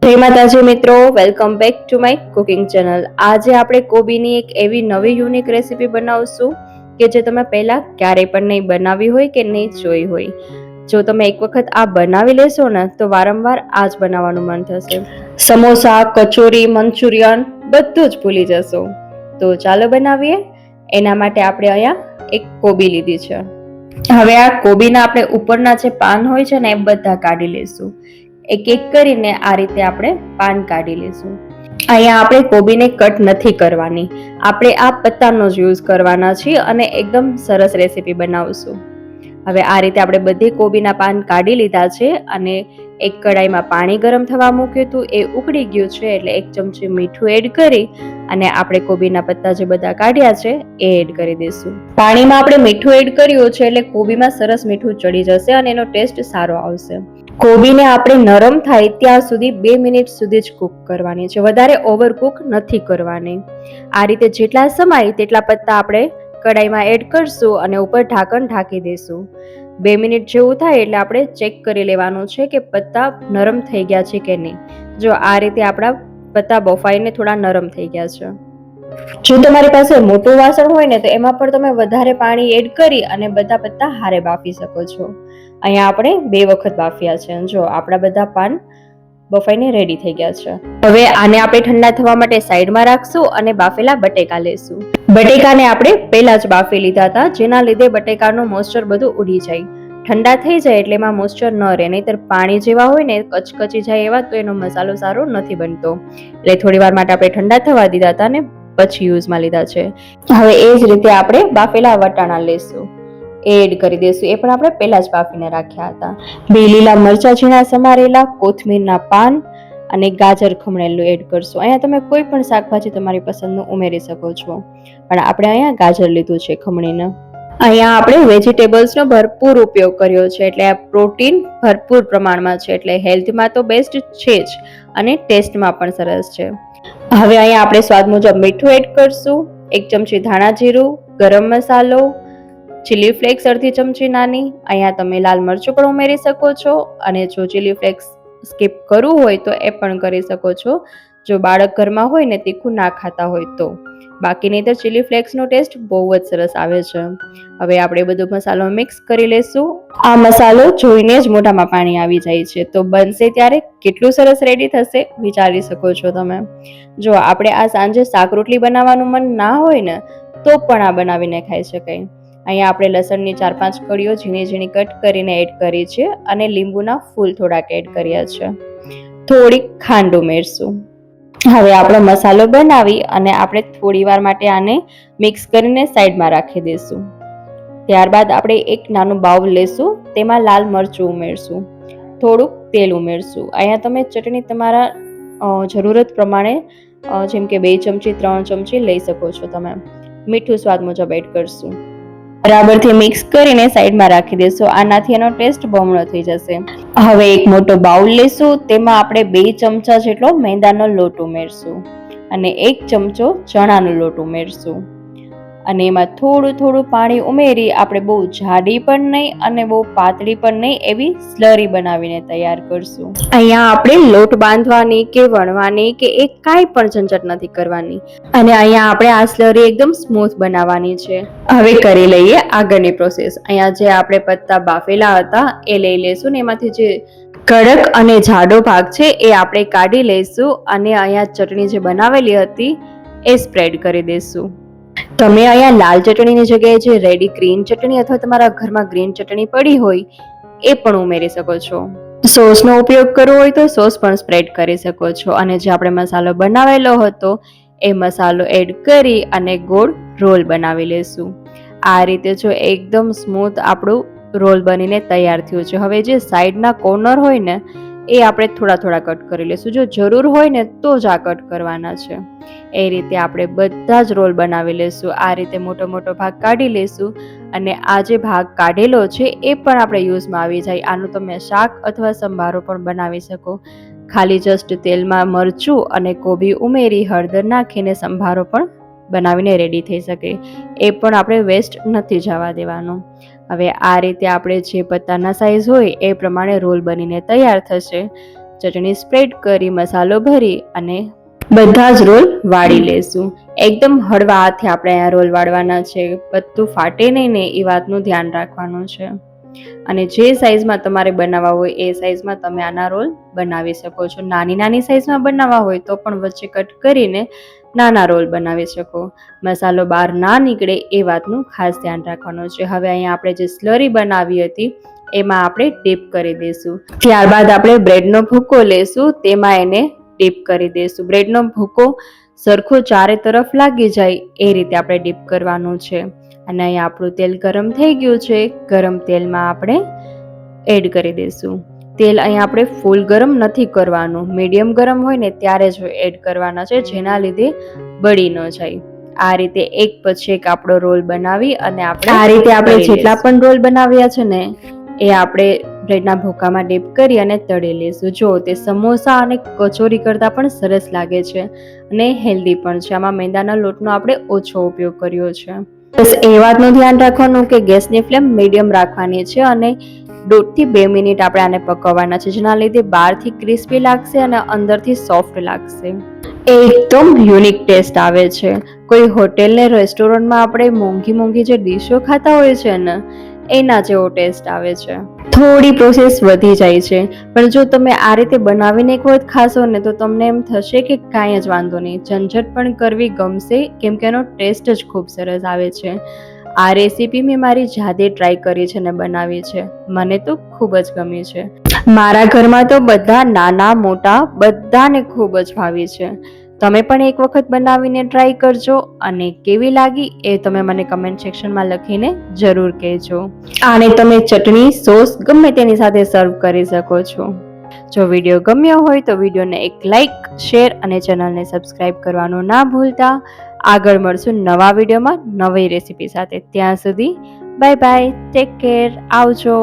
જય માતાજી મિત્રો, welcome back to my cooking channel. આજે આપણે કોબીની એક એવી નવી યુનિક રેસીપી બનાવશું કે જે તમે પહેલા ક્યારેય પણ નહીં બનાવી હોય કે નહીં જોઈ હોય. જો તમે એક વખત આ બનાવી લેશો ને તો વારંવાર આ જ બનાવવાનું મન થશે. સમોસા, કચોરી, મંચુરિયન બધું જ ભૂલી જશો. તો ચાલો બનાવીએ. એના માટે આપણે અહીંયા એક કોબી લીધી છે. હવે આ કોબીના આપણે ઉપરના જે પાન હોય છે ને એ બધા કાઢી લઈશું. એક એક કરીને આ રીતે આપણે પાન કાઢી લઈશું. અહીંયા આપણે કોબીને કટ નથી કરવાની, આપણે આ પત્તાનો જ યુઝ કરવાના છીએ અને એકદમ સરસ રેસીપી બનાવશું. હવે આ રીતે આપણે બધી કોબીના પાન કાઢી લીધા છે અને એક કડાઈમાં પાણી ગરમ થવા મૂક્યું હતું. એ ઉકળી ગયું છે એટલે 1 ચમચી મીઠું એડ કરી અને આપણે કોબીના પત્તા જે બધા કાઢ્યા છે એ એડ કરી દઈશું. પાણીમાં આપણે મીઠું એડ કર્યું છે એટલે કોબીમાં સરસ મીઠું ચડી જશે અને એનો ટેસ્ટ સારો આવશે. કોબીને આપણે નરમ થાય ત્યાં સુધી 2 મિનિટ સુધી જ કૂક કરવાની છે, વધારે ઓવરકૂક નથી કરવાની. આ રીતે જેટલા સમાય તેટલા પત્તા આપણે કડાઈમાં એડ કરશું અને ઉપર ઢાંકણ ઢાંકી દઈશું. 2 મિનિટ જેવું થાય એટલે આપણે ચેક કરી લેવાનું છે કે પત્તા નરમ થઈ ગયા છે કે નહીં. જો આ રીતે આપણા પત્તા બફાઈને થોડા નરમ થઈ ગયા છે. જો તમારી પાસે મોટું વાસણ હોય ને તો એમાં પણ તમે વધારે પાણી એડ કરી અને બધા પત્તા હારે બાફી શકો છો. અહીંયા આપણે 2 વખત બાફ્યા છે. જો આપણા બધા પાન બફાઈને રેડી થઈ ગયા છે. હવે આને આપણે ઠંડા થવા માટે સાઈડમાં રાખશું અને બાફેલા બટેકા લેશું. બટેકાને આપણે પહેલા જ બાફી લીધા હતા, જેના લીધે બટેકાનું મોઇસ્ચર બધું ઉડી જાય. ઠંડા થઈ જાય એટલે એમાં મોઇસ્ચર ન રહે, નહીતર પાણી જેવા હોય ને કચકચી જાય એવા તો એનો મસાલો સારો નથી બનતો. એટલે થોડી વાર માટે આપણે ઠંડા થવા દીધા હતા ને પછી યુઝમાં લીધા છે. હવે એ જ રીતે આપણે બાફેલા વટાણા લેશું, એડ કરી દઈશું. એ પણ આપણે પહેલા જ બાફીને રાખ્યા હતા. 2 લીલા મરચા ઝીણા સમારેલા, કોથમીરના પાન અને ગાજર ખમણેલું એડ કરશું. અહીંયા તમે કોઈ પણ શાકભાજી તમારી પસંદનું ઉમેરી શકો છો, પણ આપણે અહીંયા ગાજર લીધું છે ખમણીને. અહીંયા આપણે વેજીટેબલ્સનો ભરપૂર ઉપયોગ કર્યો છે એટલે આ પ્રોટીન ભરપૂર પ્રમાણમાં છે, એટલે હેલ્થમાં તો બેસ્ટ છે જ અને ટેસ્ટમાં પણ સરસ છે. હવે અહીંયા આપણે સ્વાદ મુજબ મીઠું એડ કરશું, 1 ચમચી ધાણા જીરું, ગરમ મસાલો, ચીલી ફ્લેક્સ અડધી ચમચી નાની. અહીંયા તમે લાલ મરચું પણ ઉમેરી શકો છો અને જો ચીલી ફ્લેક્સ સ્કીપ કરવું હોય તો એ પણ કરી શકો છો, જો બાળક ઘરમાં હોય ને તીખું ના ખાતા હોય તો. બાકી નહીં તો ચીલી ફ્લેક્સનો ટેસ્ટ બહુ જ સરસ આવે છે. હવે આપણે બધો મસાલો મિક્સ કરી લેશું. આ મસાલો જોઈને જ મોઢામાં પાણી આવી જાય છે, તો બનશે ત્યારે કેટલું સરસ રેડી થશે વિચારી શકો છો તમે. જો આપણે આ સાંજે શાક રોટલી બનાવવાનું મન ના હોય ને તો પણ આ બનાવીને ખાઈ શકાય. અહીંયા આપણે લસણની 4-5 કળીઓ ઝીણી ઝીણી કટ કરીને એડ કરી છે અને લીંબુના ફૂલ થોડાક એડ કર્યા છે. થોડીક ખાંડ ઉમેરશું. હવે આપણો મસાલો બનાવી અને આપણે થોડી વાર માટે આને મિક્સ કરીને સાઈડમાં રાખી દઈશું. ત્યારબાદ આપણે એક નાનું બાઉલ લેશું, તેમાં લાલ મરચું ઉમેરશું, થોડુંક તેલ ઉમેરશું. અહીંયા તમે ચટણી તમારા જરૂરત પ્રમાણે જેમ કે 2 ચમચી 3 ચમચી લઈ શકો છો તમે. મીઠું સ્વાદ મુજબ એડ કરશું. બરાબરથી મિક્સ કરીને સાઈડમાં રાખી દેશું. આનાથી એનો ટેસ્ટ બમણો થઈ જશે. હવે એક મોટો બાઉલ લેશું, તેમાં આપણે 2 ચમચા જેટલો મેંદાનો લોટ ઉમેરશું અને 1 ચમચો ચણાનો લોટ ઉમેરશું અને એમાં થોડું થોડું પાણી ઉમેરી આપણે બહુ જાડી પણ નહીં અને બહુ પાતળી પણ નહીં એવી સ્લરી બનાવીને તૈયાર કરશું. અહીંયા આપણે લોટ બાંધવાની કે વણવાની કે એક કાંઈ પણ ઝંઝટ નથી કરવાની અને અહીંયા આપણે આ સ્લરી એકદમ સ્મૂથ બનાવવાની છે. હવે કરી લઈએ આગળની પ્રોસેસ. અહીંયા જે આપણે પત્તા બાફેલા હતા એ લઈ લેશું ને એમાંથી જે કડક અને જાડો ભાગ છે એ આપણે કાઢી લઈશું અને અહીંયા ચટણી જે બનાવેલી હતી એ સ્પ્રેડ કરી દઈશું. તમે અહીંયા લાલ ચટણીની જગ્યાએ જે રેડી ગ્રીન ચટણી અથવા તમારા ઘરમાં ગ્રીન ચટણી પડી હોય એ પણ ઉમેરી શકો છો. સોસનો ઉપયોગ કરવો હોય તો સોસ પણ સ્પ્રેડ કરી શકો છો અને જે આપણે મસાલો બનાવેલો હતો એ મસાલો એડ કરી અને ગોળ રોલ બનાવી લેશું. આ રીતે જો એકદમ સ્મૂથ આપણું રોલ બનીને તૈયાર થયું છે. હવે જે સાઈડના કોર્નર હોય ને એ આપણે થોડા થોડા કટ કરી લઈશું. જો જરૂર હોય ને તો જ આ કટ કરવાના છે. એ રીતે આપણે બધા જ રોલ બનાવી લઈશું. આ રીતે મોટો મોટો ભાગ કાઢી લઈશું અને આ જે ભાગ કાઢેલો છે એ પણ આપણે યુઝમાં આવી જાય. આનું તમે શાક અથવા સંભારો પણ બનાવી શકો. ખાલી જસ્ટ તેલમાં મરચું અને કોબી ઉમેરી હળદર નાખીને સંભારો પણ બનાવીને રેડી થઈ શકે. એ પણ આપણે વેસ્ટ નથી જવા દેવાનું. હવે આ રીતે આપણે જે પત્તાના સાઈઝ હોય એ પ્રમાણે રોલ બનીને તૈયાર થશે. ચટણી સ્પ્રેડ કરી, મસાલો ભરી અને બધા જ રોલ વાળી લેશું. એકદમ હળવા હાથે આપણે અહીંયા રોલ વાળવાના છે, બધું ફાટે નહીં ને એ વાતનું ધ્યાન રાખવાનું છે. અને જે સાઈઝમાં તમારે બનાવવા હોય એ સાઈઝમાં તમે આના રોલ બનાવી શકો છો. નાની નાની સાઈઝમાં બનાવવા હોય તો પણ વચ્ચે કટ કરીને નાના રોલ બનાવી શકો. મસાલો બહાર ના નીકળે એ વાતનું ખાસ ધ્યાન રાખવાનું છે. હવે અહીંયા આપણે જે સ્લરી બનાવી હતી એમાં આપણે ડીપ કરી દઈશું. ત્યારબાદ આપણે બ્રેડનો ભૂકો લેશું, તેમાં એને ડીપ કરી દઈશું. બ્રેડનો ભૂકો સરખો ચારે તરફ લાગી જાય એ રીતે આપણે ડીપ કરવાનું છે. અને અહીંયા આપણું તેલ ગરમ થઈ ગયું છે. ગરમ તેલમાં આપણે એડ કરી દઈશું. તેલ અહીંયા આપણે ફૂલ ગરમ નથી કરવાનું, મીડિયમ ગરમ હોય ને ત્યારે જ એડ કરવાના છે, જેના લીધે બળી ન જાય. આ રીતે એક પછી એક આપણો રોલ બનાવી અને આપણે જેટલા પણ રોલ બનાવ્યા છે ને એ આપણે બ્રેડના ભૂકામાં ડીપ કરી અને તળી લઈશું. જો તે સમોસા અને કચોરી કરતાં પણ સરસ લાગે છે અને હેલ્ધી પણ છે. આમાં મેંદાના લોટનો આપણે ઓછો ઉપયોગ કર્યો છે. બસ એ વાતનું ધ્યાન રાખવાનું કે ગેસની ફ્લેમ મીડિયમ રાખવાની છે અને 1.5 થી 2 મિનિટ આપણે આને પકવવાના છે, જેના લીધે બહારથી ક્રિસ્પી લાગશે અને અંદરથી સોફ્ટ લાગશે. એકદમ યુનિક ટેસ્ટ આવે છે. કોઈ હોટેલ ને રેસ્ટોરન્ટમાં આપણે મોંઘી જે ડીશો ખાતા હોય છે ને એના જેવો ટેસ્ટ આવે છે. થોડી પ્રોસેસ વધી જાય છે, પણ જો તમે આ રીતે બનાવીને એક વખત ખાશો ને તો તમને એમ થશે કે કાંઈ જ વાંધો નહીં, ઝંઝટ પણ કરવી ગમશે, કેમ કે એનો ટેસ્ટ જ ખૂબ સરસ આવે છે. આ રેસીપી મેં મારી જાતે ટ્રાય કરી છે ને બનાવી છે, મને તો ખૂબ જ ગમી છે. મારા ઘરમાં તો બધા નાના મોટા બધાને ખૂબ જ ભાવી છે. તમે પણ એક વખત બનાવીને ટ્રાય કરજો અને કેવી લાગી એ તમે મને કમેન્ટ સેક્શનમાં લખીને જરૂર કહેજો. આને તમે ચટણી, સોસ ગમે તેની સાથે સર્વ કરી શકો છો. જો વિડીયો ગમ્યો હોય તો વિડીયોને એક લાઈક, શેર અને ચેનલને સબસ્ક્રાઇબ કરવાનું ના ભૂલતા. આગળ મળશું નવા વિડીયોમાં નવી રેસીપી સાથે. ત્યાં સુધી બાય બાય, ટેક કેર, આવજો.